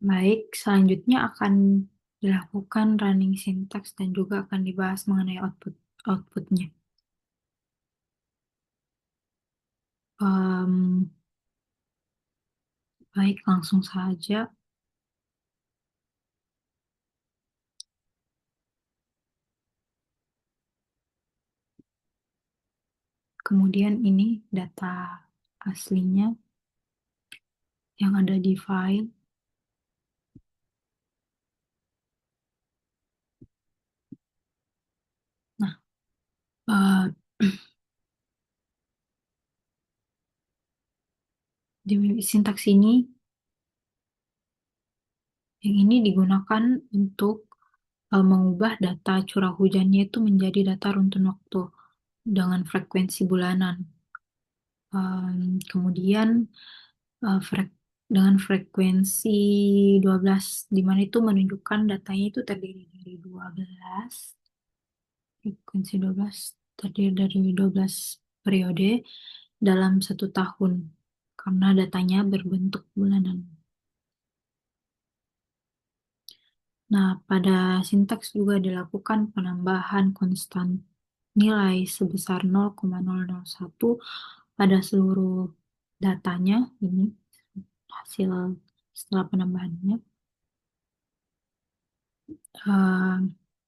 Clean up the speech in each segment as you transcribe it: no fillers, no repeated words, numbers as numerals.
Baik, selanjutnya akan dilakukan running syntax dan juga akan dibahas mengenai outputnya. Em, Baik, langsung saja. Kemudian ini data aslinya yang ada di file. Nah, eh, di sintaks ini, yang ini digunakan untuk mengubah data curah hujannya itu menjadi data runtun waktu dengan frekuensi bulanan. Kemudian eh, frek- dengan frekuensi 12, di mana itu menunjukkan datanya itu terdiri dari 12, frekuensi 12 terdiri dari 12 periode dalam satu tahun, karena datanya berbentuk bulanan. Nah, pada sintaks juga dilakukan penambahan konstan nilai sebesar 0,001 pada seluruh datanya. Ini hasil setelah penambahannya. Eh,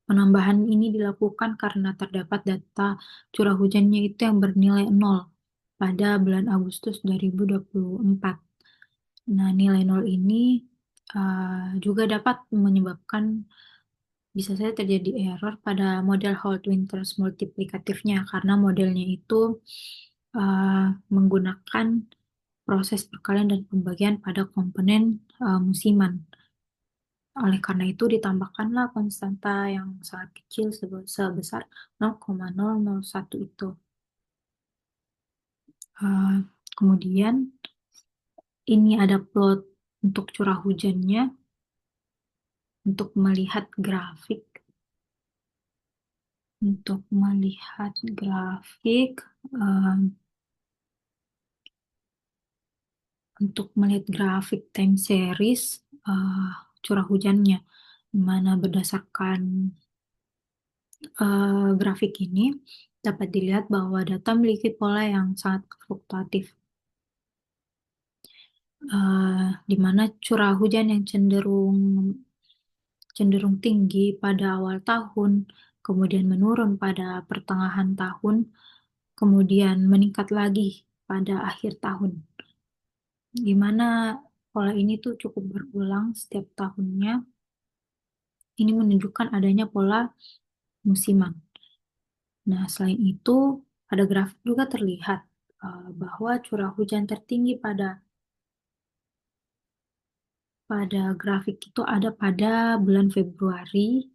Penambahan ini dilakukan karena terdapat data curah hujannya itu yang bernilai 0 pada bulan Agustus 2024. Nah, nilai 0 ini juga dapat menyebabkan bisa saja terjadi error pada model Holt-Winters multiplikatifnya karena modelnya itu uh, menggunakan proses perkalian dan pembagian pada komponen musiman. Oleh karena itu ditambahkanlah konstanta yang sangat kecil sebesar 0,001 itu. Uh, Kemudian ini ada plot untuk curah hujannya untuk melihat grafik. Untuk melihat grafik, um, untuk melihat grafik time series uh, curah hujannya, di mana berdasarkan grafik ini dapat dilihat bahwa data memiliki pola yang sangat fluktuatif, di mana curah hujan yang cenderung tinggi pada awal tahun, kemudian menurun pada pertengahan tahun, kemudian meningkat lagi pada akhir tahun, di mana pola ini tuh cukup berulang setiap tahunnya. Ini menunjukkan adanya pola musiman. Nah, selain itu, pada grafik juga terlihat bahwa curah hujan tertinggi pada grafik itu ada pada bulan Februari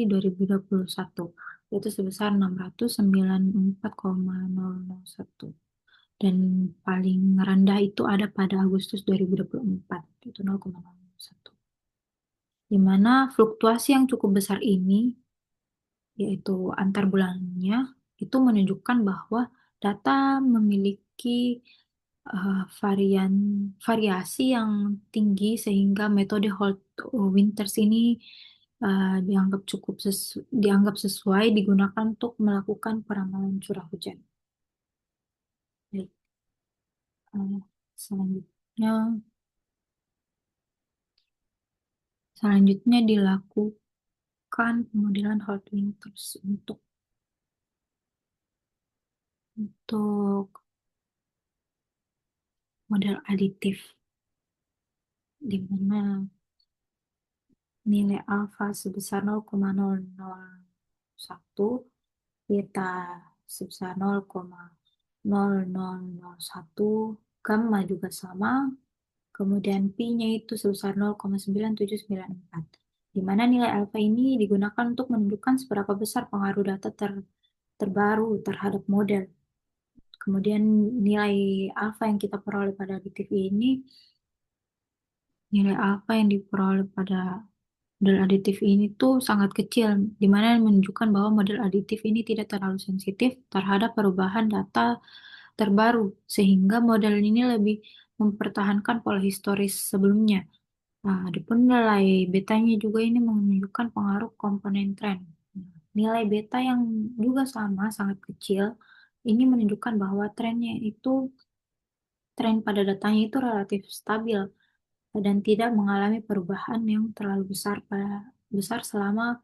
2021, yaitu sebesar 694,001. Dan paling rendah itu ada pada Agustus 2024, itu 0,01. Di mana fluktuasi yang cukup besar ini, yaitu antar bulannya, itu menunjukkan bahwa data memiliki variasi yang tinggi sehingga metode Holt-Winters ini dianggap sesuai digunakan untuk melakukan peramalan curah hujan. Baik, eh, selanjutnya selanjutnya dilakukan pemodelan Holt-Winters untuk model aditif, di mana nilai alfa sebesar 0,001, beta sebesar 0,0001, gamma juga sama, kemudian pi-nya itu sebesar 0,9794, di mana nilai alfa ini digunakan untuk menunjukkan seberapa besar pengaruh data terbaru terhadap model. Kemudian nilai alfa yang kita peroleh pada aditif ini, nilai alfa yang diperoleh pada model aditif ini tuh sangat kecil, di mana menunjukkan bahwa model aditif ini tidak terlalu sensitif terhadap perubahan data terbaru, sehingga model ini lebih mempertahankan pola historis sebelumnya. Nah, adapun nilai betanya juga ini menunjukkan pengaruh komponen tren. Nah, nilai beta yang juga sama, sangat kecil, ini menunjukkan bahwa tren pada datanya itu relatif stabil dan tidak mengalami perubahan yang terlalu besar selama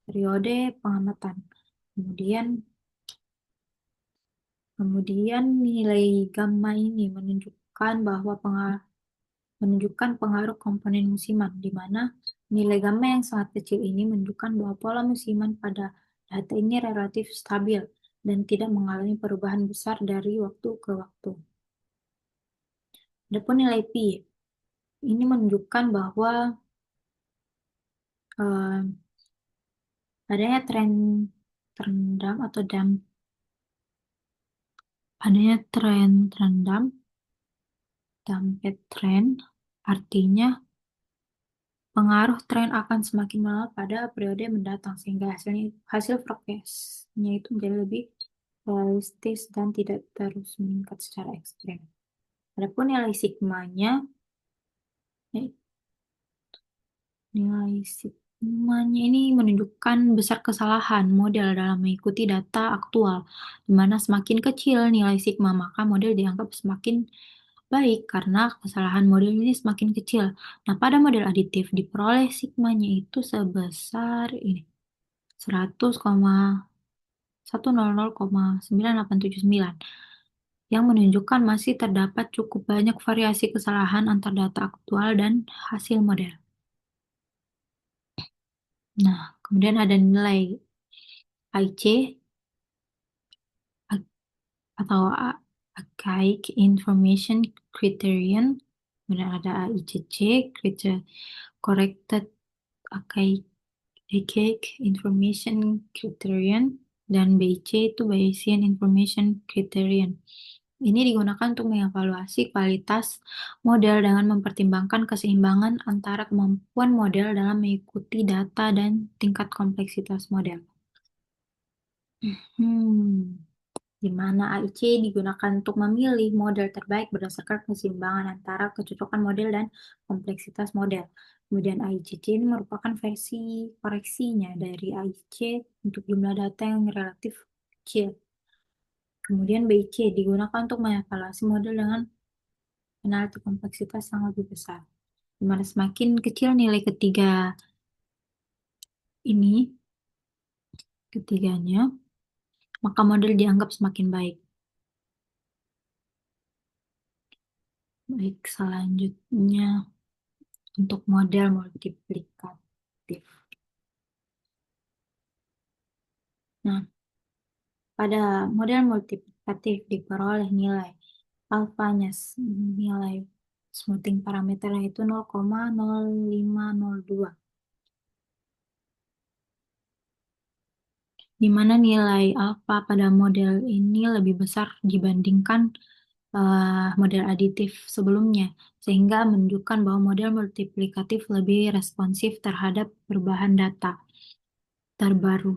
periode pengamatan. Kemudian kemudian nilai gamma ini menunjukkan pengaruh komponen musiman, di mana nilai gamma yang sangat kecil ini menunjukkan bahwa pola musiman pada data ini relatif stabil dan tidak mengalami perubahan besar dari waktu ke waktu. Adapun nilai pi, ini menunjukkan bahwa eh, adanya tren terendam atau adanya tren terendam, damped trend, artinya pengaruh tren akan semakin melemah pada periode mendatang, sehingga hasil forecast-nya itu menjadi lebih realistis dan tidak terus meningkat secara ekstrem. Adapun nilai sigmanya, eh, nilai sigmanya ini menunjukkan besar kesalahan model dalam mengikuti data aktual, di mana semakin kecil nilai sigma, maka model dianggap semakin baik karena kesalahan model ini semakin kecil. Nah, pada model aditif diperoleh sigmanya itu sebesar ini 100,100,9879 yang menunjukkan masih terdapat cukup banyak variasi kesalahan antar data aktual dan hasil model. Nah, kemudian ada nilai AIC atau Archaic Information Criterion, kemudian ada AICC, Corrected Archaic Information Criterion, dan BIC itu Bayesian Information Criterion. Ini digunakan untuk mengevaluasi kualitas model dengan mempertimbangkan keseimbangan antara kemampuan model dalam mengikuti data dan tingkat kompleksitas model. Hmm, di mana AIC digunakan untuk memilih model terbaik berdasarkan keseimbangan antara kecocokan model dan kompleksitas model. Kemudian AICC ini merupakan versi koreksinya dari AIC untuk jumlah data yang relatif kecil. Kemudian BIC digunakan untuk mengevaluasi model dengan penalti kompleksitas yang lebih besar. Di mana semakin kecil nilai ketiganya, maka model dianggap semakin baik. Baik, selanjutnya untuk model multiplikatif. Nah, pada model multiplikatif diperoleh nilai alfanya, nilai smoothing parameternya itu 0,0502, di mana nilai alfa pada model ini lebih besar dibandingkan model aditif sebelumnya, sehingga menunjukkan bahwa model multiplikatif lebih responsif terhadap perubahan data terbaru.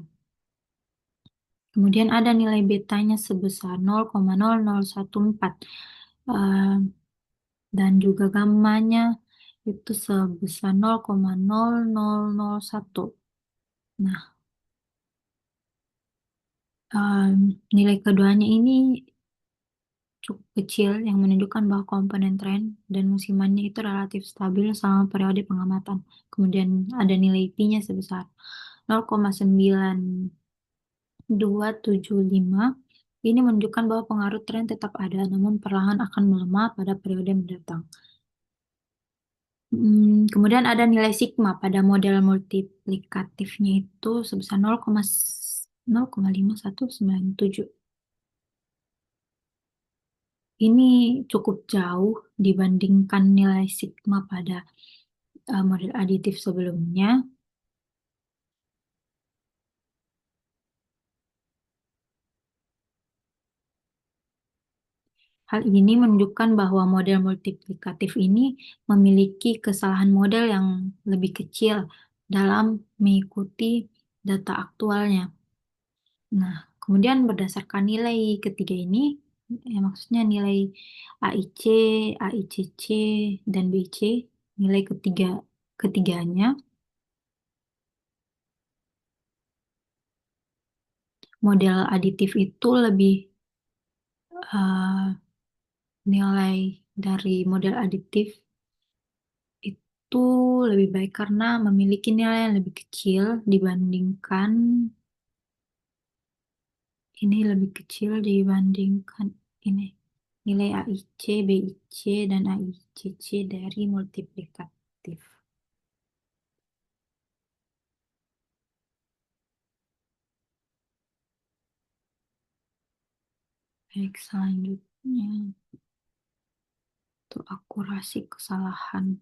Kemudian ada nilai betanya sebesar 0,0014 eh, dan juga gammanya itu sebesar 0,0001. Nah, nilai keduanya ini cukup kecil yang menunjukkan bahwa komponen tren dan musimannya itu relatif stabil selama periode pengamatan. Kemudian ada nilai pi-nya sebesar 0,9275. Ini menunjukkan bahwa pengaruh tren tetap ada, namun perlahan akan melemah pada periode mendatang. Kemudian ada nilai sigma pada model multiplikatifnya itu sebesar 0,5197. Ini cukup jauh dibandingkan nilai sigma pada model aditif sebelumnya. Hal ini menunjukkan bahwa model multiplikatif ini memiliki kesalahan model yang lebih kecil dalam mengikuti data aktualnya. Nah, kemudian berdasarkan nilai ketiga ini, Ya, maksudnya nilai AIC, AICC, dan BC, nilai ketiganya, model aditif itu lebih eh, nilai dari model aditif itu lebih baik karena memiliki nilai yang lebih kecil dibandingkan ini nilai AIC, BIC, dan AICC dari multiplikatif. Baik, selanjutnya untuk akurasi kesalahan.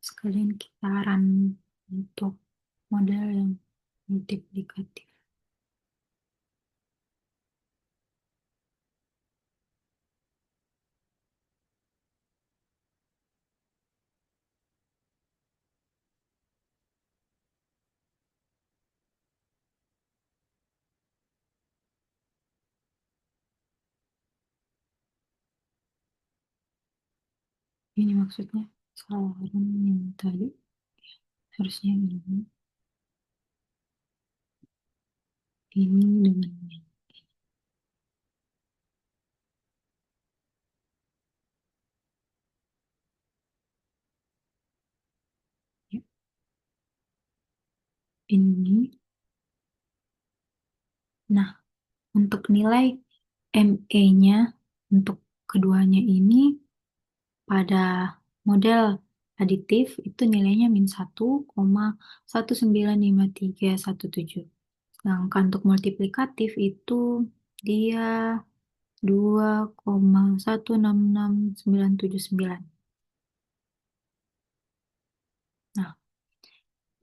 Sekalian kita run untuk model yang multiplikatif. Ini maksudnya kesalahan yang tadi harusnya ini dengan ini. Ya, ini. Nah, untuk nilai ME-nya untuk keduanya ini pada model aditif itu nilainya -1,195317. Sedangkan untuk multiplikatif itu dia 2,166979. Nah,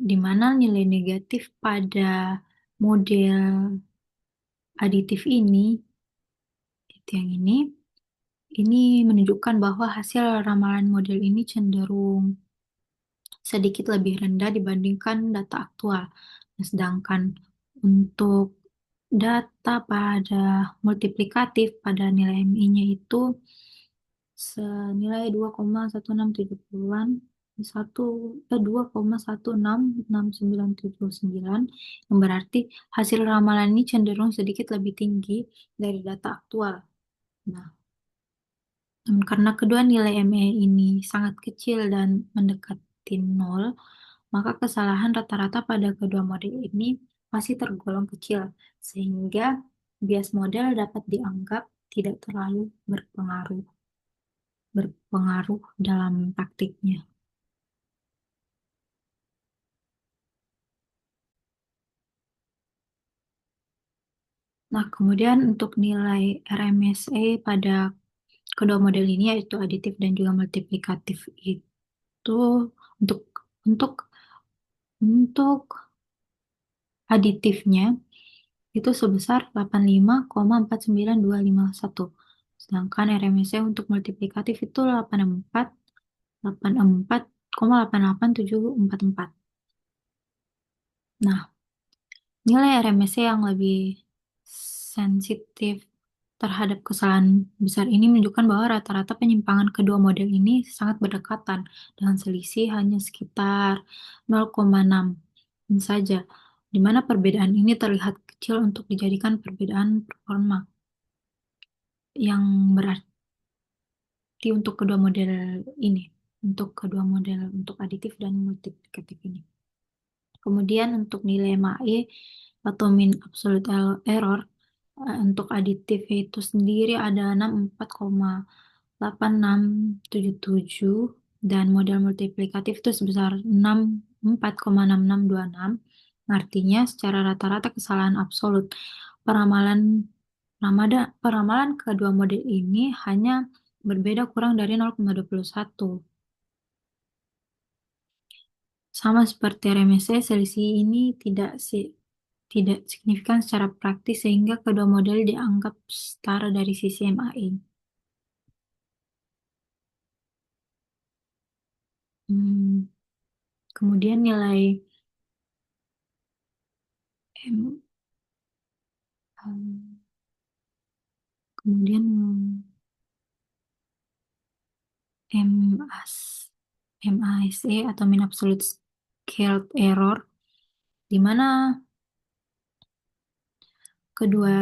di mana nilai negatif pada model aditif itu yang ini menunjukkan bahwa hasil ramalan model ini cenderung sedikit lebih rendah dibandingkan data aktual. Nah, sedangkan untuk data pada multiplikatif pada nilai MI-nya itu senilai 2,1670-an, 2,166979, yang berarti hasil ramalan ini cenderung sedikit lebih tinggi dari data aktual. Nah, karena kedua nilai ME ini sangat kecil dan mendekati nol, maka kesalahan rata-rata pada kedua model ini masih tergolong kecil, sehingga bias model dapat dianggap tidak terlalu berpengaruh dalam praktiknya. Nah, kemudian untuk nilai RMSE pada kedua model ini yaitu aditif dan juga multiplikatif itu untuk untuk untuk aditifnya itu sebesar 85,49251. Sedangkan RMSE untuk multiplikatif itu 84,88744. Nah, nilai RMSE yang lebih sensitif terhadap kesalahan besar ini menunjukkan bahwa rata-rata penyimpangan kedua model ini sangat berdekatan dengan selisih hanya sekitar 0,6 saja, di mana perbedaan ini terlihat kecil untuk dijadikan perbedaan performa yang berarti untuk kedua model ini, untuk aditif dan multiplikatif ini. Kemudian untuk nilai MAE atau mean absolute error untuk aditif itu sendiri ada 64,8677 dan model multiplikatif itu sebesar 64,6626. Artinya secara rata-rata kesalahan absolut peramalan peramalan kedua model ini hanya berbeda kurang dari 0,21. Sama seperti RMSE, selisih ini tidak tidak signifikan secara praktis sehingga kedua model dianggap setara dari sisi MAI. Hmm, Kemudian nilai M, um, kemudian MAS, MASE atau mean absolute scaled error, di mana kedua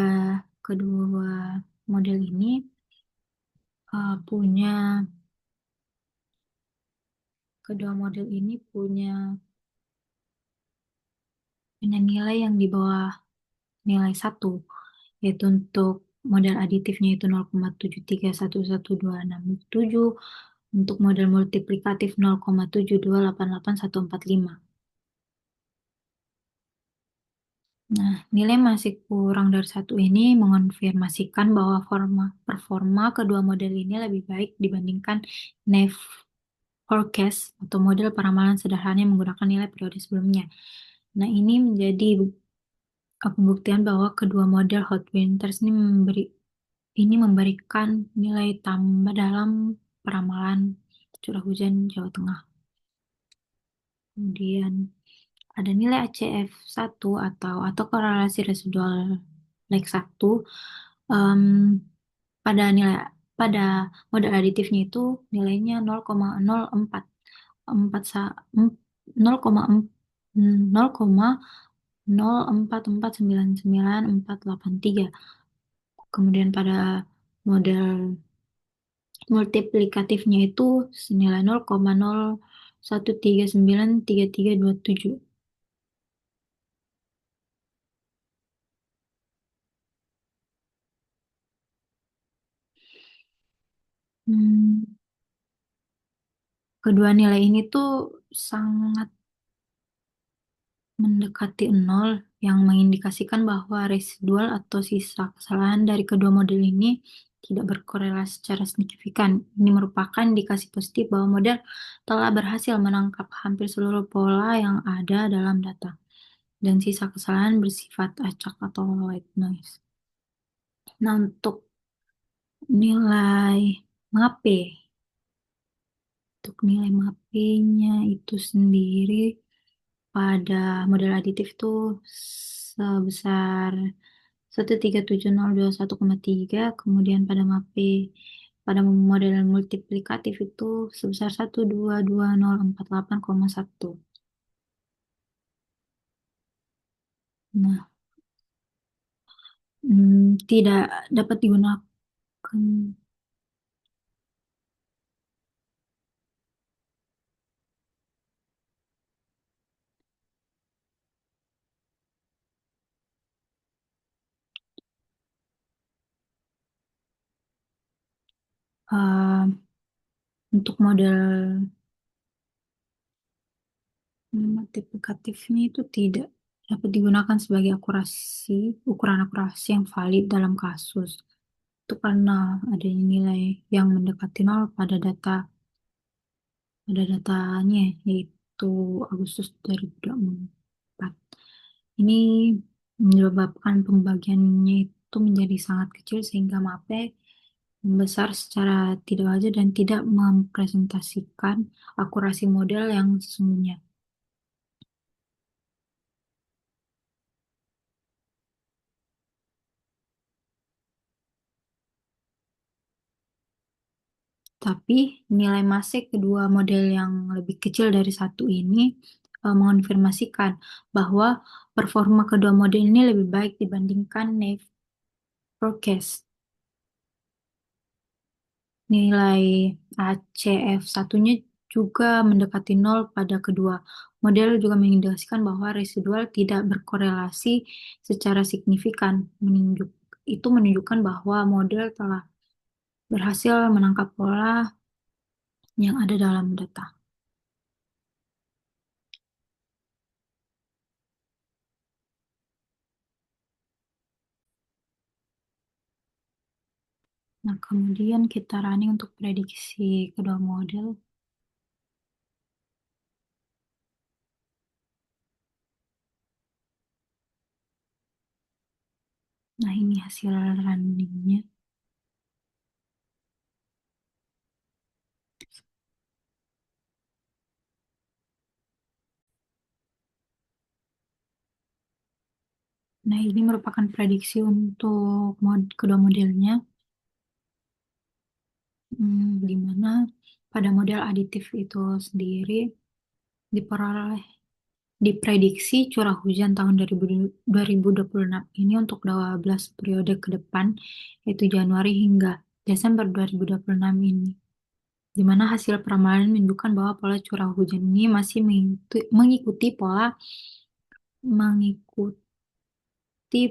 kedua model ini punya kedua model ini punya nilai yang di bawah nilai satu, yaitu untuk model aditifnya itu 0,7311267, untuk model multiplikatif 0,7288145. Nah, nilai masih kurang dari satu ini mengonfirmasikan bahwa performa kedua model ini lebih baik dibandingkan Naive Forecast atau model peramalan sederhana yang menggunakan nilai periode sebelumnya. Nah, ini menjadi pembuktian bahwa kedua model Hot Winters ini memberikan nilai tambah dalam peramalan curah hujan Jawa Tengah. Kemudian ada nilai ACF1 atau korelasi residual lag 1. Em, pada nilai pada model aditifnya itu nilainya 0,04 4 0,044994483. Kemudian pada model multiplikatifnya itu senilai 0,01393327. Hmm, Kedua nilai ini tuh sangat mendekati nol, yang mengindikasikan bahwa residual atau sisa kesalahan dari kedua model ini tidak berkorelasi secara signifikan. Ini merupakan indikasi positif bahwa model telah berhasil menangkap hampir seluruh pola yang ada dalam data, dan sisa kesalahan bersifat acak atau white noise. Nah, untuk nilai MAPE, MAPE-nya itu sendiri pada model aditif itu sebesar 137.021,3, kemudian pada MAPE pada model multiplikatif itu sebesar 122.048,1. Nah, tidak dapat digunakan eh, untuk model multiplikatifnya itu tidak dapat digunakan sebagai ukuran akurasi yang valid dalam kasus. Itu karena adanya nilai yang mendekati nol pada datanya, yaitu Agustus 2024. Ini menyebabkan pembagiannya itu menjadi sangat kecil sehingga MAPE membesar secara tidak wajar dan tidak mempresentasikan akurasi model yang sesungguhnya. Tapi nilai masek kedua model yang lebih kecil dari satu ini mengonfirmasikan bahwa performa kedua model ini lebih baik dibandingkan Naive Forecast. Nilai ACF satunya juga mendekati nol pada kedua model, juga mengindikasikan bahwa residual tidak berkorelasi secara signifikan. Itu menunjukkan bahwa model telah berhasil menangkap pola yang ada dalam data. Nah, kemudian kita running untuk prediksi kedua model. Nah, ini hasil runningnya. Nah, ini merupakan prediksi untuk kedua modelnya, di mana pada model aditif itu sendiri diperoleh diprediksi curah hujan tahun 2026 ini untuk 12 periode ke depan, yaitu Januari hingga Desember 2026 ini. Di mana hasil peramalan menunjukkan bahwa pola curah hujan ini masih mengikuti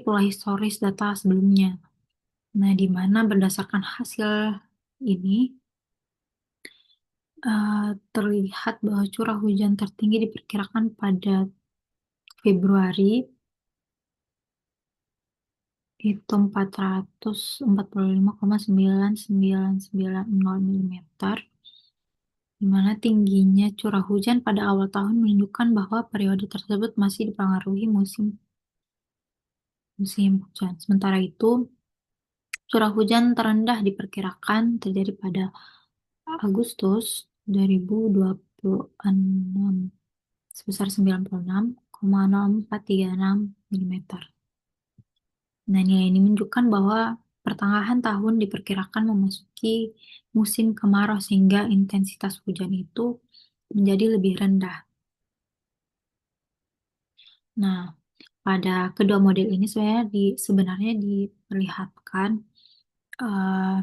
pola historis data sebelumnya. Nah, di mana berdasarkan hasil ini terlihat bahwa curah hujan tertinggi diperkirakan pada Februari itu 445,9990 mm, di mana tingginya curah hujan pada awal tahun menunjukkan bahwa periode tersebut masih dipengaruhi musim musim hujan. Sementara itu, curah hujan terendah diperkirakan terjadi pada Agustus 2026 sebesar 96,0436 mm. Nah, nilai ini menunjukkan bahwa pertengahan tahun diperkirakan memasuki musim kemarau sehingga intensitas hujan itu menjadi lebih rendah. Nah, pada kedua model ini sebenarnya diperlihatkan eh,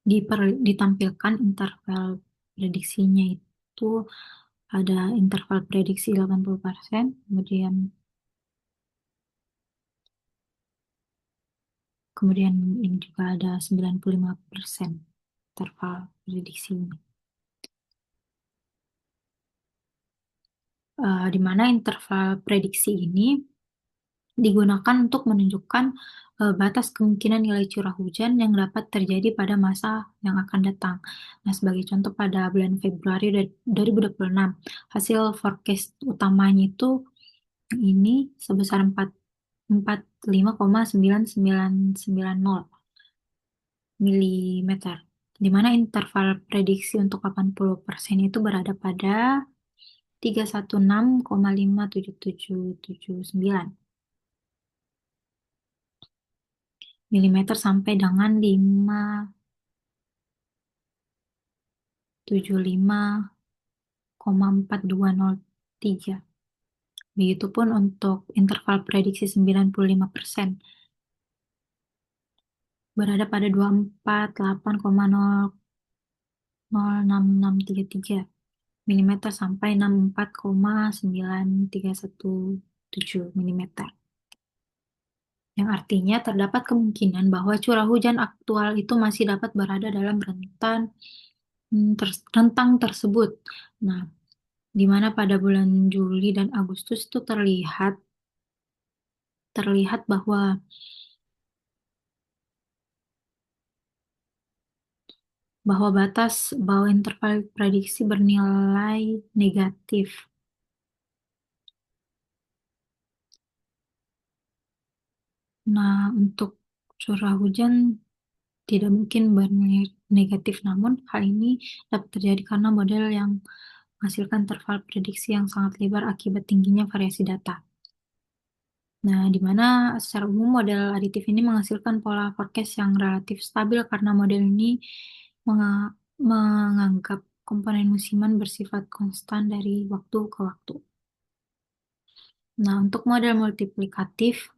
ditampilkan interval prediksinya itu ada interval prediksi 80%, kemudian ini juga ada 95% interval prediksinya. Di mana interval prediksi ini digunakan untuk menunjukkan batas kemungkinan nilai curah hujan yang dapat terjadi pada masa yang akan datang. Nah, sebagai contoh pada bulan Februari 2026, hasil forecast utamanya itu ini sebesar 45,9990 mm, di mana interval prediksi untuk 80% itu berada pada 316,57779 mm sampai dengan 575,4203. Begitupun untuk interval prediksi 95% berada pada 248,0066633 mm sampai 64,9317 mm. Yang artinya terdapat kemungkinan bahwa curah hujan aktual itu masih dapat berada dalam rentang tersebut. Nah, di mana pada bulan Juli dan Agustus itu terlihat terlihat bahwa interval prediksi bernilai negatif. Nah, untuk curah hujan tidak mungkin bernilai negatif, namun hal ini dapat terjadi karena model yang menghasilkan interval prediksi yang sangat lebar akibat tingginya variasi data. Nah, di mana secara umum model aditif ini menghasilkan pola forecast yang relatif stabil karena model ini menganggap komponen musiman bersifat konstan dari waktu ke waktu. Nah, untuk model multiplikatif,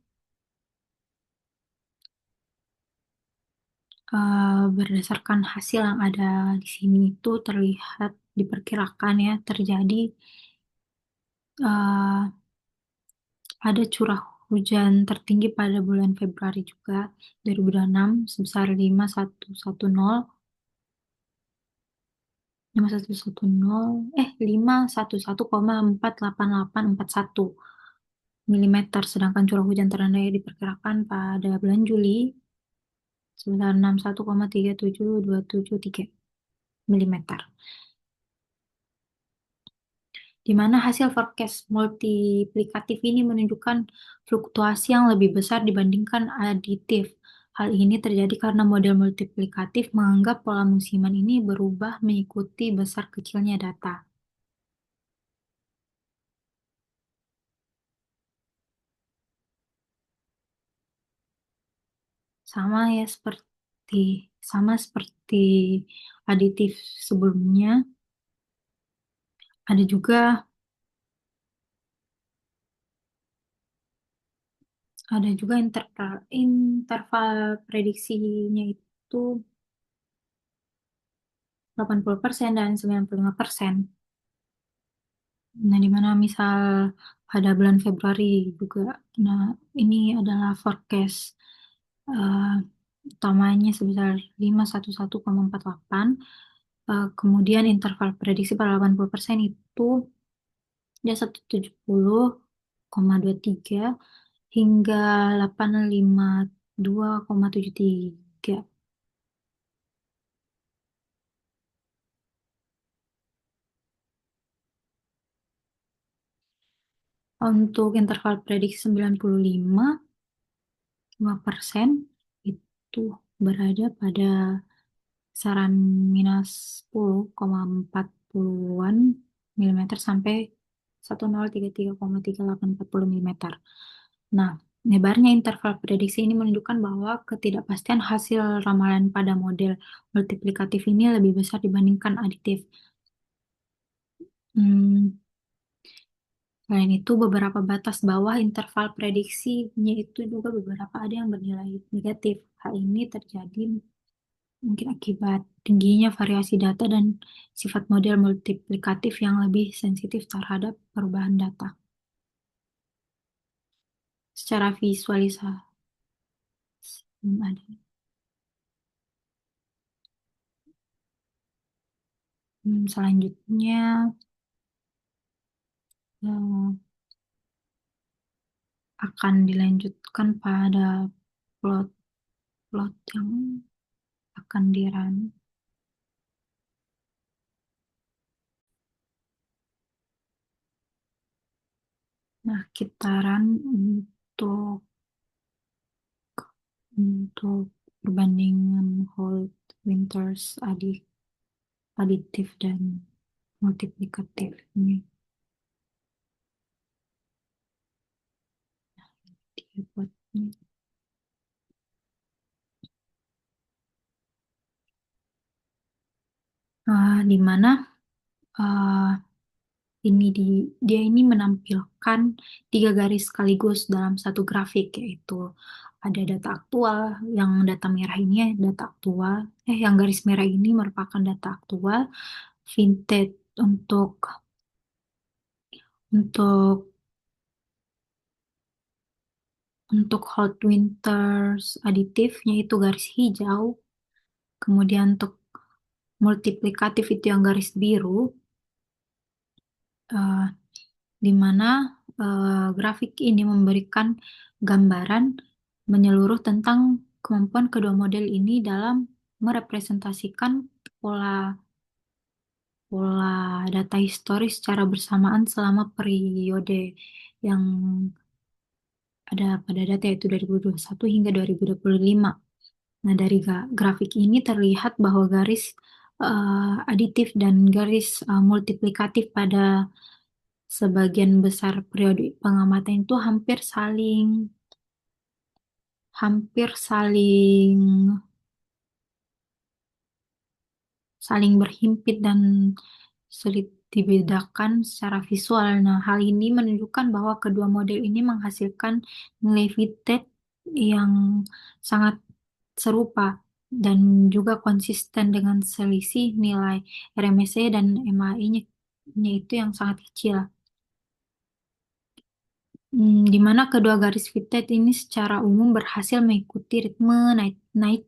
berdasarkan hasil yang ada di sini itu terlihat diperkirakan ya terjadi eh, ada curah hujan tertinggi pada bulan Februari juga 2026 sebesar 511,48841 mm, sedangkan curah hujan terendah diperkirakan pada bulan Juli sebesar 61,37273 mm. di mana hasil forecast multiplikatif ini menunjukkan fluktuasi yang lebih besar dibandingkan aditif. Hal ini terjadi karena model multiplikatif menganggap pola musiman ini berubah mengikuti besar kecilnya data. Sama ya seperti aditif sebelumnya, ada juga interval interval prediksinya itu 80% dan 95%. Nah, di mana misal pada bulan Februari juga. Nah, ini adalah forecast eh, utamanya sebesar 511,48. Kemudian interval prediksi pada 80% itu dia 170,23 hingga 852,73. Untuk interval prediksi 95,5% itu berada pada kisaran minus 10,40-an milimeter sampai 1033,3840 milimeter. Nah, lebarnya interval prediksi ini menunjukkan bahwa ketidakpastian hasil ramalan pada model multiplikatif ini lebih besar dibandingkan aditif. Hmm, Selain itu, beberapa batas bawah interval prediksinya itu juga beberapa ada yang bernilai negatif. Hal ini terjadi mungkin akibat tingginya variasi data dan sifat model multiplikatif yang lebih sensitif terhadap perubahan data. Secara visualisasi ada. Selanjutnya eh, akan dilanjutkan pada plot-plot yang akan dirun. Nah, kita run untuk perbandingan Holt, Winters, aditif dan multiplikatif ini dia buatnya. Di mana uh, dia ini menampilkan tiga garis sekaligus dalam satu grafik, yaitu ada data aktual, yang data merah ini data aktual, yang garis merah ini merupakan data aktual, vintage untuk hot winters aditifnya itu garis hijau, kemudian untuk multiplikatif itu yang garis biru, eh, di mana grafik ini memberikan gambaran menyeluruh tentang kemampuan kedua model ini dalam merepresentasikan pola pola data historis secara bersamaan selama periode yang ada pada data yaitu 2021 hingga 2025. Nah, dari grafik ini terlihat bahwa garis aditif dan garis multiplikatif pada sebagian besar periode pengamatan itu hampir saling saling berhimpit dan sulit dibedakan secara visual. Nah, hal ini menunjukkan bahwa kedua model ini menghasilkan nilai fitted yang sangat serupa dan juga konsisten dengan selisih nilai RMSE dan MAI-nya itu yang sangat kecil. Di mana kedua garis fitted ini secara umum berhasil mengikuti ritme naik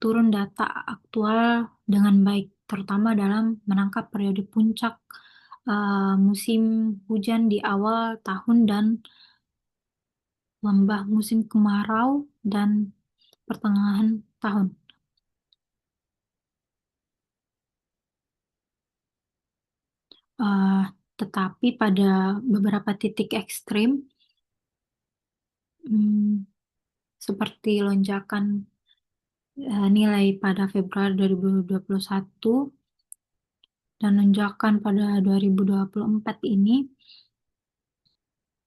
turun data aktual dengan baik, terutama dalam menangkap periode puncak musim hujan di awal tahun dan lembah musim kemarau dan pertengahan tahun. Eh, tetapi pada beberapa titik ekstrim, hmm, seperti lonjakan nilai pada Februari 2021 dan lonjakan pada 2024 ini,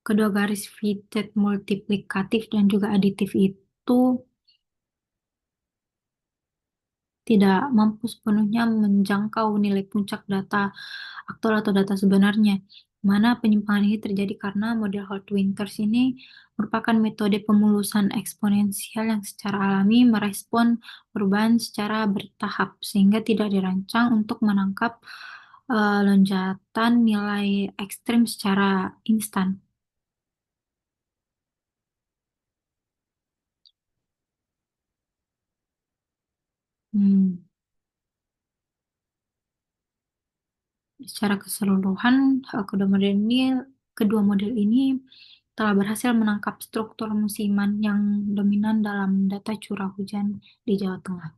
kedua garis fitted multiplikatif dan juga aditif itu tidak mampu sepenuhnya menjangkau nilai puncak data aktual atau data sebenarnya. Mana penyimpangan ini terjadi karena model Holt-Winters ini merupakan metode pemulusan eksponensial yang secara alami merespon perubahan secara bertahap, sehingga tidak dirancang untuk menangkap lonjakan nilai ekstrim secara instan. Hmm. Secara keseluruhan, kedua model ini telah berhasil menangkap struktur musiman yang dominan dalam data curah hujan di Jawa Tengah.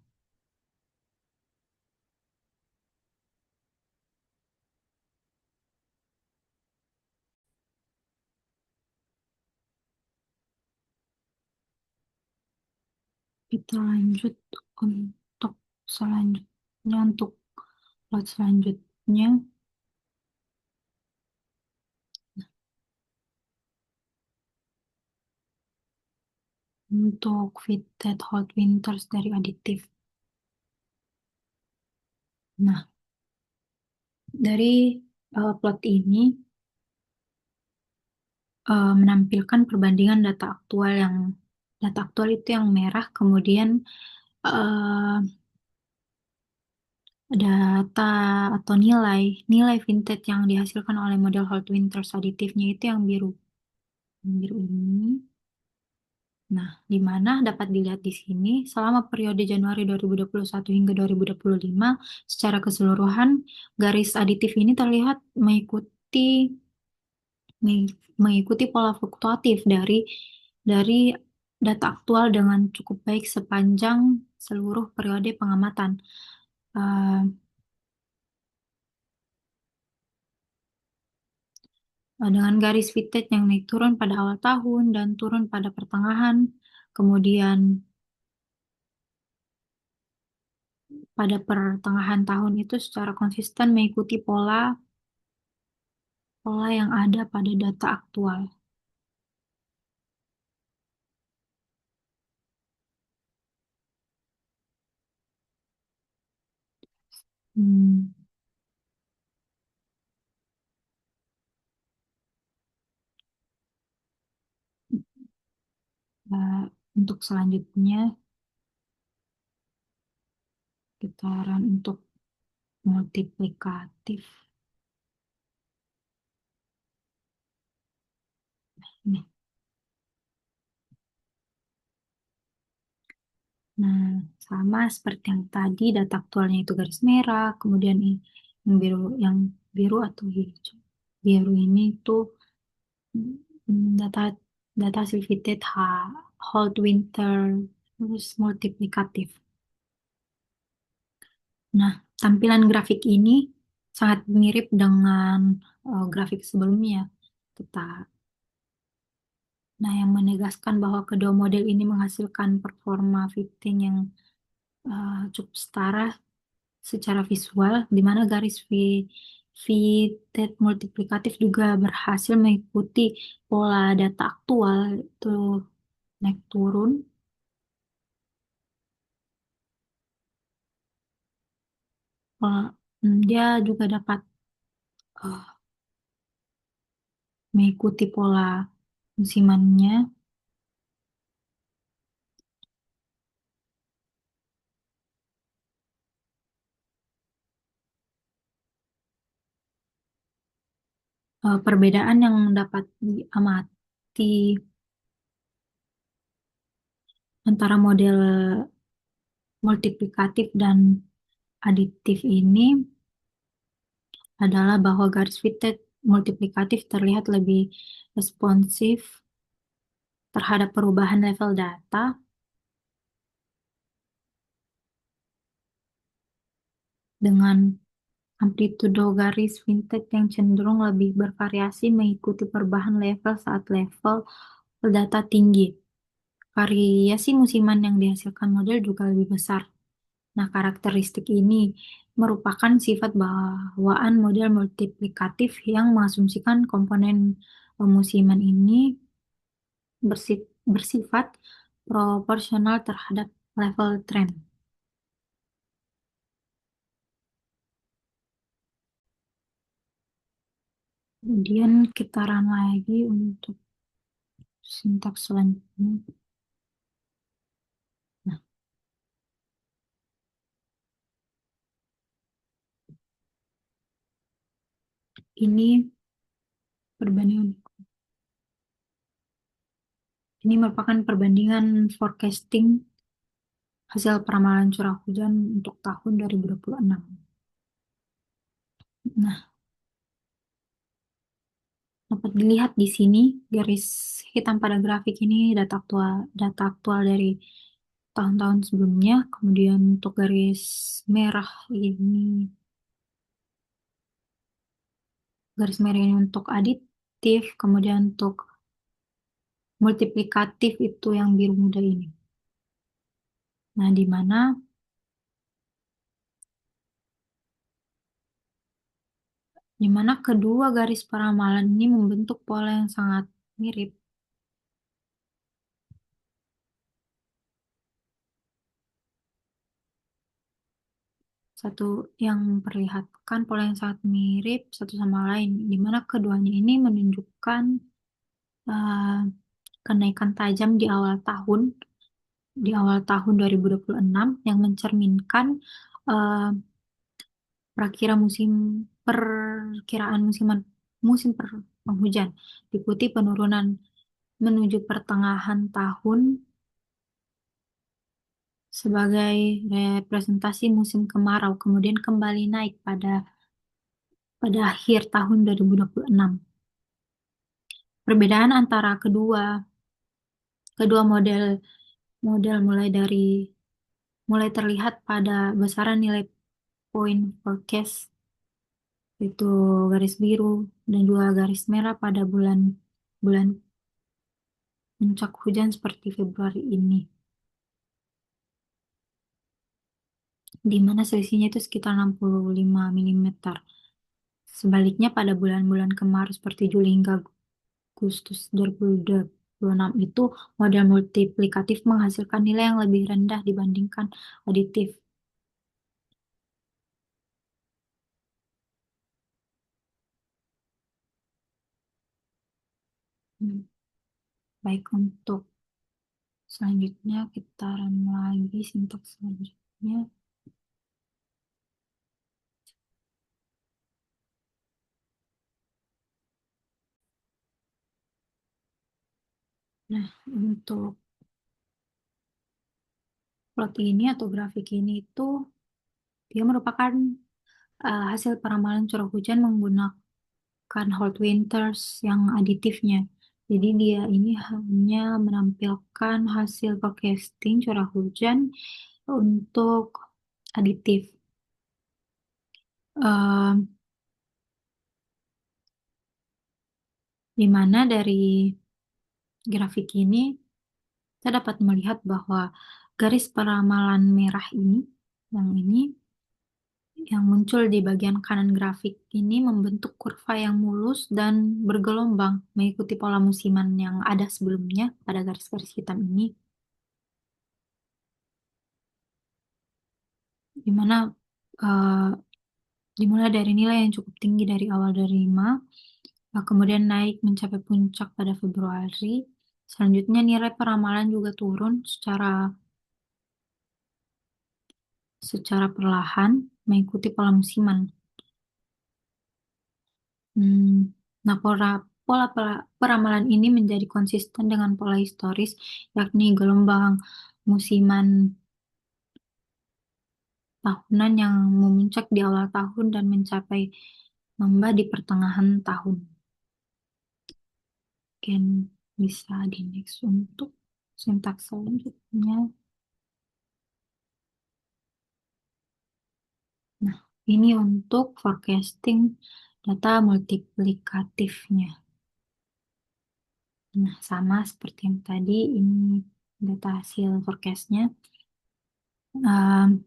Kita lanjut untuk selanjutnya, untuk slide selanjutnya, untuk fitted hot winters dari aditif. Nah, dari plot ini menampilkan perbandingan data aktual itu yang merah, kemudian eh, data atau nilai vintage yang dihasilkan oleh model Holt Winters aditifnya itu yang biru. Yang biru ini. Nah, di mana dapat dilihat di sini, selama periode Januari 2021 hingga 2025, secara keseluruhan, garis aditif ini terlihat mengikuti pola fluktuatif dari data aktual dengan cukup baik sepanjang seluruh periode pengamatan. Eh, dengan garis fitted yang naik turun pada awal tahun dan turun pada pertengahan, kemudian pada pertengahan tahun itu secara konsisten mengikuti pola pola yang ada pada data aktual. Hmm, untuk selanjutnya, getaran untuk multiplikatif. Nih. Nah, sama seperti yang tadi, data aktualnya itu garis merah, kemudian yang biru atau hijau. Biru ini tuh data data hasil fitted hot winter terus multiplikatif. Nah, tampilan grafik ini sangat mirip dengan grafik sebelumnya. Tetap. Nah, yang menegaskan bahwa kedua model ini menghasilkan performa fitting yang cukup setara secara visual, di mana garis fitted multiplikatif juga berhasil mengikuti pola data aktual itu naik turun. Eh, dia juga dapat eh, mengikuti pola musimannya. Perbedaan yang dapat diamati antara model multiplikatif dan aditif ini adalah bahwa garis fitted multiplikatif terlihat lebih responsif terhadap perubahan level data dengan Amplitudo garis vintage yang cenderung lebih bervariasi mengikuti perubahan level saat level data tinggi. Variasi musiman yang dihasilkan model juga lebih besar. Nah, karakteristik ini merupakan sifat bawaan model multiplikatif yang mengasumsikan komponen musiman ini bersifat proporsional terhadap level tren. Kemudian kita run lagi untuk sintaks selanjutnya. Nah, ini perbandingan. Ini merupakan perbandingan forecasting hasil peramalan curah hujan untuk tahun 2026. Nah, dapat dilihat di sini garis hitam pada grafik ini data aktual dari tahun-tahun sebelumnya. Kemudian untuk garis merah ini untuk aditif, kemudian untuk multiplikatif itu yang biru muda ini. Nah, di mana kedua garis peramalan ini membentuk pola yang sangat mirip. Satu yang memperlihatkan pola yang sangat mirip satu sama lain, di mana keduanya ini menunjukkan uh, kenaikan tajam di awal tahun 2026 yang mencerminkan uh, perkiraan musim penghujan, diikuti penurunan menuju pertengahan tahun sebagai representasi musim kemarau, kemudian kembali naik pada akhir tahun 2026. Perbedaan antara kedua kedua model model mulai terlihat pada besaran nilai point forecast, itu garis biru dan juga garis merah pada bulan bulan puncak hujan seperti Februari ini, di mana selisihnya itu sekitar 65 milimeter. Sebaliknya pada bulan-bulan kemarau seperti Juli hingga Agustus 2026 itu model multiplikatif menghasilkan nilai yang lebih rendah dibandingkan aditif. Hmm, Baik, untuk selanjutnya kita run lagi sintaks selanjutnya. Nah, untuk plot ini atau grafik ini itu dia merupakan hasil peramalan curah hujan menggunakan Hot Winters yang aditifnya. Jadi dia ini hanya menampilkan hasil forecasting curah hujan untuk aditif. Eh, di mana dari grafik ini kita dapat melihat bahwa garis peramalan merah ini, yang ini, yang muncul di bagian kanan grafik ini membentuk kurva yang mulus dan bergelombang mengikuti pola musiman yang ada sebelumnya pada garis-garis hitam ini, di mana eh, dimulai dari nilai yang cukup tinggi dari awal dari 5, kemudian naik mencapai puncak pada Februari. Selanjutnya nilai peramalan juga turun secara perlahan mengikuti pola musiman. Hmm, Nah, peramalan ini menjadi konsisten dengan pola historis, yakni gelombang musiman tahunan yang memuncak di awal tahun dan mencapai lembah di pertengahan tahun. Mungkin bisa di next untuk sintaks selanjutnya. Nah, Ini untuk forecasting data multiplikatifnya. Nah, sama seperti yang tadi, ini data hasil forecastnya. Um,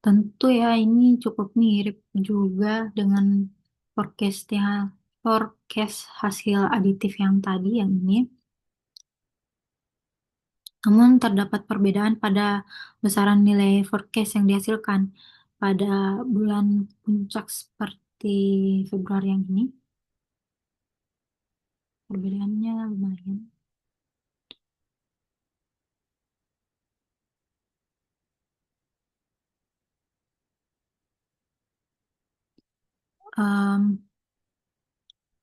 Tentu ya, ini cukup mirip juga dengan forecast forecast hasil aditif yang tadi, yang ini. Namun terdapat perbedaan pada besaran nilai forecast yang dihasilkan pada bulan puncak seperti Februari yang ini. Perbedaannya lumayan. Em,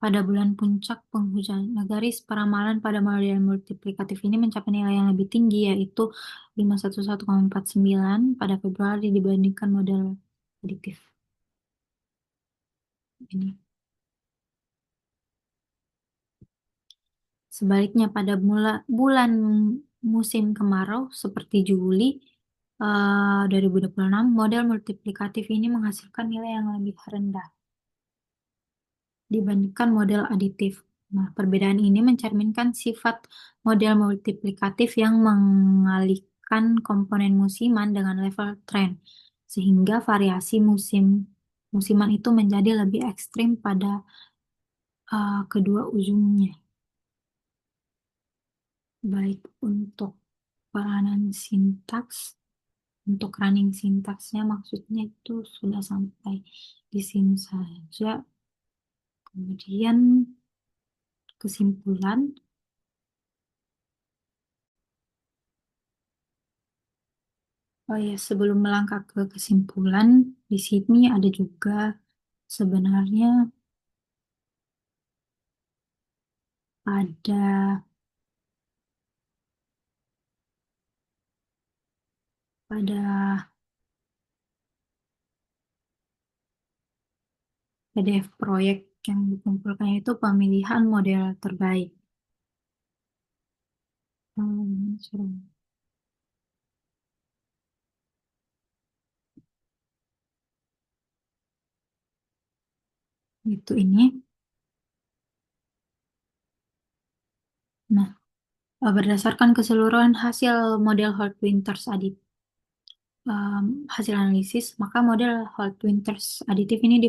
Pada bulan puncak penghujan, garis peramalan pada model multiplikatif ini mencapai nilai yang lebih tinggi, yaitu 511,49 pada Februari dibandingkan model prediktif ini. Sebaliknya, pada bulan musim kemarau seperti Juli 2026, model multiplikatif ini menghasilkan nilai yang lebih rendah dibandingkan model aditif. Nah, perbedaan ini mencerminkan sifat model multiplikatif yang mengalihkan komponen musiman dengan level tren, sehingga variasi musiman itu menjadi lebih ekstrim pada kedua ujungnya. Baik untuk peranan sintaks, untuk running sintaksnya maksudnya itu sudah sampai di sini saja. Kemudian kesimpulan. Oh ya, sebelum melangkah ke kesimpulan, di sini ada juga sebenarnya ada pada PDF proyek yang dikumpulkan itu pemilihan model terbaik. Suruh itu ini. Nah, berdasarkan keseluruhan hasil model Holt Winters hasil analisis, maka model Holt Winters aditif ini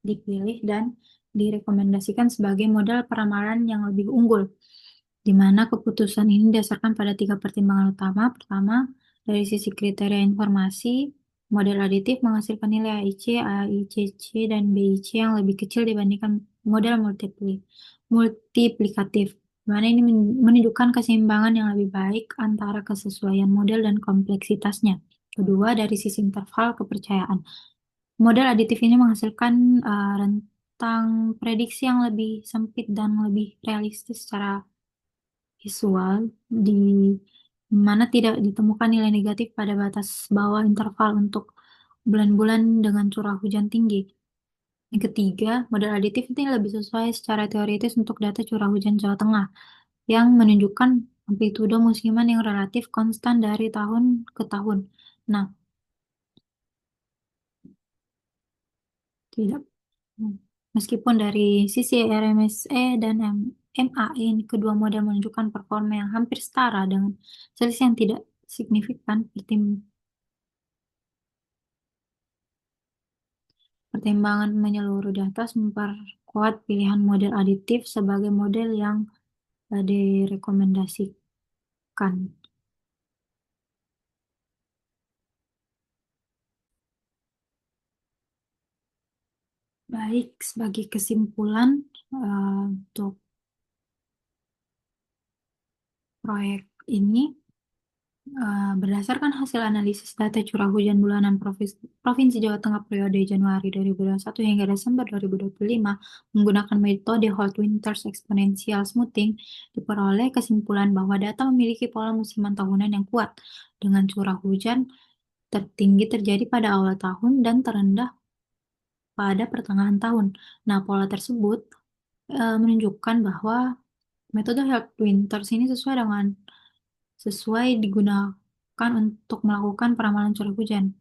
dipilih dan direkomendasikan sebagai model peramalan yang lebih unggul, di mana keputusan ini didasarkan pada tiga pertimbangan utama. Pertama, dari sisi kriteria informasi, model aditif menghasilkan nilai AIC, AICC, dan BIC yang lebih kecil dibandingkan model multiplikatif, di mana ini menunjukkan keseimbangan yang lebih baik antara kesesuaian model dan kompleksitasnya. Kedua, dari sisi interval kepercayaan. Model aditif ini menghasilkan rentang prediksi yang lebih sempit dan lebih realistis secara visual, di mana tidak ditemukan nilai negatif pada batas bawah interval untuk bulan-bulan dengan curah hujan tinggi. Yang ketiga, model aditif ini lebih sesuai secara teoritis untuk data curah hujan Jawa Tengah, yang menunjukkan amplitudo musiman yang relatif konstan dari tahun ke tahun. Nah, tidak. Meskipun dari sisi RMSE dan MAE, kedua model menunjukkan performa yang hampir setara dengan selisih yang tidak signifikan, pertimbangan menyeluruh di atas memperkuat pilihan model aditif sebagai model yang direkomendasikan. Baik, sebagai kesimpulan untuk proyek ini, berdasarkan hasil analisis data curah hujan bulanan Provinsi Jawa Tengah periode Januari 2021 hingga Desember 2025 menggunakan metode Holt-Winters Exponential Smoothing, diperoleh kesimpulan bahwa data memiliki pola musiman tahunan yang kuat, dengan curah hujan tertinggi terjadi pada awal tahun dan terendah pada pertengahan tahun. Nah, pola tersebut menunjukkan bahwa metode Holt-Winters ini sesuai digunakan untuk melakukan peramalan curah hujan.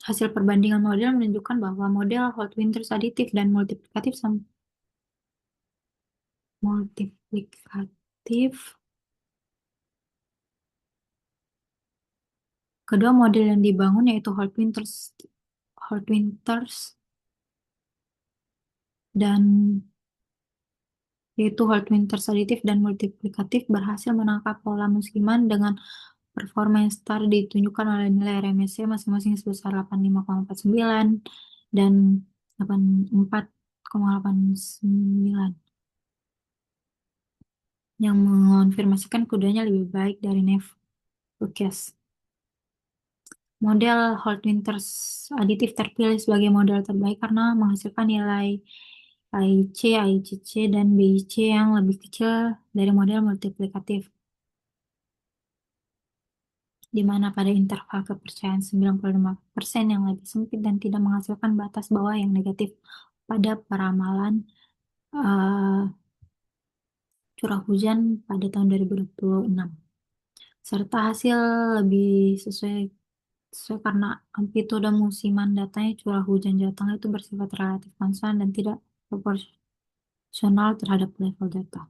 Hasil perbandingan model menunjukkan bahwa model Holt-Winters aditif dan multiplikatif. Kedua model yang dibangun yaitu Holt-Winters dan Holt-Winters aditif dan multiplikatif berhasil menangkap pola musiman dengan performa yang setara ditunjukkan oleh nilai RMSE masing-masing sebesar 85,49 dan 84,89 yang mengonfirmasikan kudanya lebih baik dari Neve Lucas. Model Holt-Winters aditif terpilih sebagai model terbaik karena menghasilkan nilai AIC, AICC, dan BIC yang lebih kecil dari model multiplikatif, di mana pada interval kepercayaan 95% yang lebih sempit dan tidak menghasilkan batas bawah yang negatif pada peramalan eh, curah hujan pada tahun 2026. Serta hasil lebih sesuai sesuai karena amplitude musiman datanya curah hujan Jawa Tengah itu bersifat relatif konstan dan tidak proporsional terhadap level data.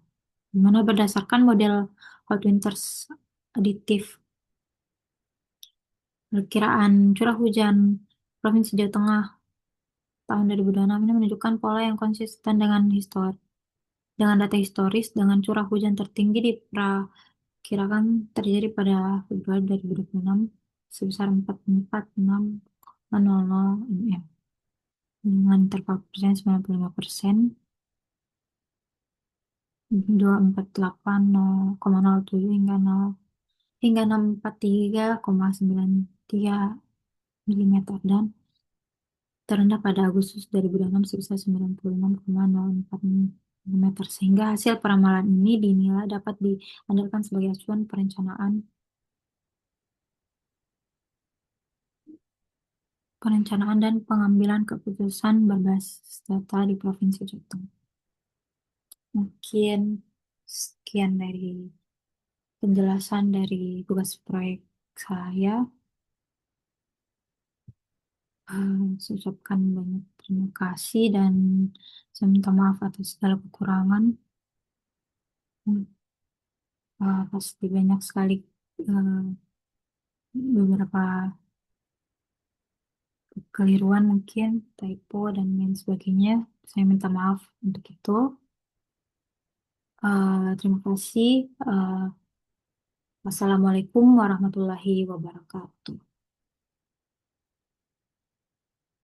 Di mana berdasarkan model Hot Winters aditif, perkiraan curah hujan Provinsi Jawa Tengah tahun 2026 ini menunjukkan pola yang konsisten dengan data historis dengan curah hujan tertinggi diperkirakan terjadi pada Februari 2026 sebesar 44,600 mm dengan interval persen 95%, 248,07 hingga 643,93 mm dan terendah pada Agustus 2026 sebesar 96,04 mm, sehingga hasil peramalan ini dinilai dapat diandalkan sebagai acuan perencanaan dan pengambilan keputusan berbasis data di Provinsi Jawa Tengah. Mungkin sekian dari penjelasan dari tugas proyek saya. Saya ucapkan banyak terima kasih dan saya minta maaf atas segala kekurangan. Pasti banyak sekali eh, beberapa kekeliruan mungkin, typo dan lain sebagainya. Saya minta maaf untuk itu. Terima kasih. Wassalamualaikum warahmatullahi wabarakatuh.